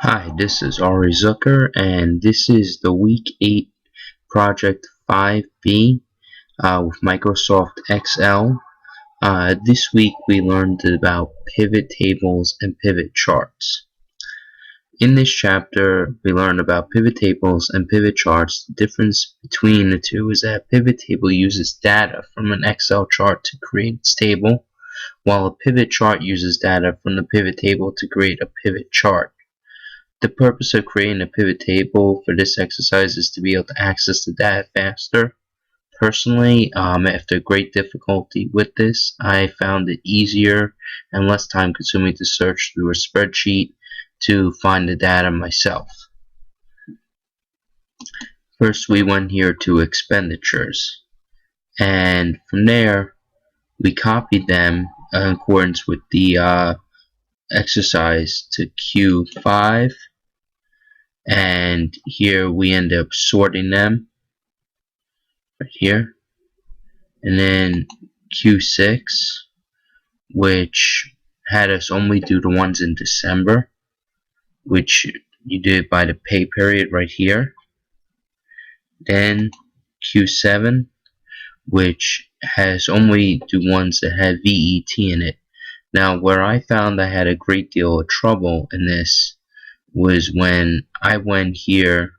Hi, this is Ari Zucker, and this is the Week 8 Project 5B with Microsoft Excel. This week we learned about pivot tables and pivot charts. In this chapter, we learned about pivot tables and pivot charts. The difference between the two is that a pivot table uses data from an Excel chart to create its table, while a pivot chart uses data from the pivot table to create a pivot chart. The purpose of creating a pivot table for this exercise is to be able to access the data faster. Personally, after great difficulty with this, I found it easier and less time consuming to search through a spreadsheet to find the data myself. First, we went here to expenditures, and from there we copied them in accordance with the exercise to Q5, and here we end up sorting them right here, and then Q6, which had us only do the ones in December, which you did by the pay period right here. Then Q7, which has only do ones that have VET in it. Now, where I found I had a great deal of trouble in this was when I went here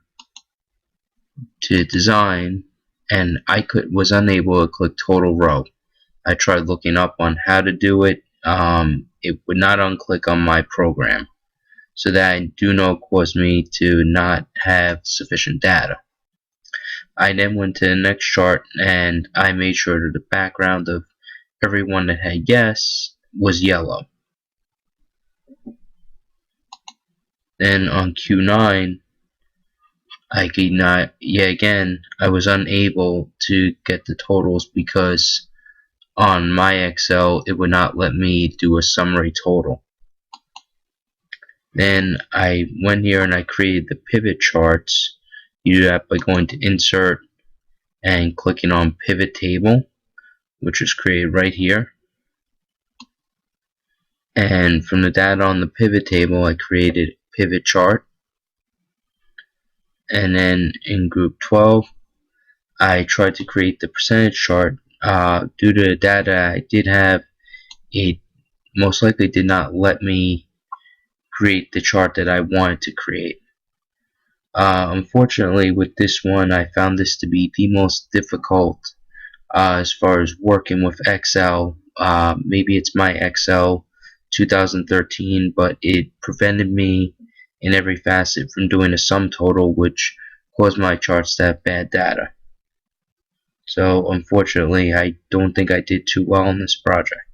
to design and I was unable to click total row. I tried looking up on how to do it. It would not unclick on my program, so that I do know caused me to not have sufficient data. I then went to the next chart and I made sure that the background of everyone that had yes was yellow. Then on Q9, I was unable to get the totals because on my Excel it would not let me do a summary total. Then I went here and I created the pivot charts. You do that by going to insert and clicking on pivot table, which is created right here. And from the data on the pivot table, I created a pivot chart. And then in group 12, I tried to create the percentage chart. Due to the data I did have, it most likely did not let me create the chart that I wanted to create. Unfortunately, with this one, I found this to be the most difficult as far as working with Excel. Maybe it's my Excel 2013, but it prevented me in every facet from doing a sum total, which caused my charts to have bad data. So unfortunately, I don't think I did too well on this project.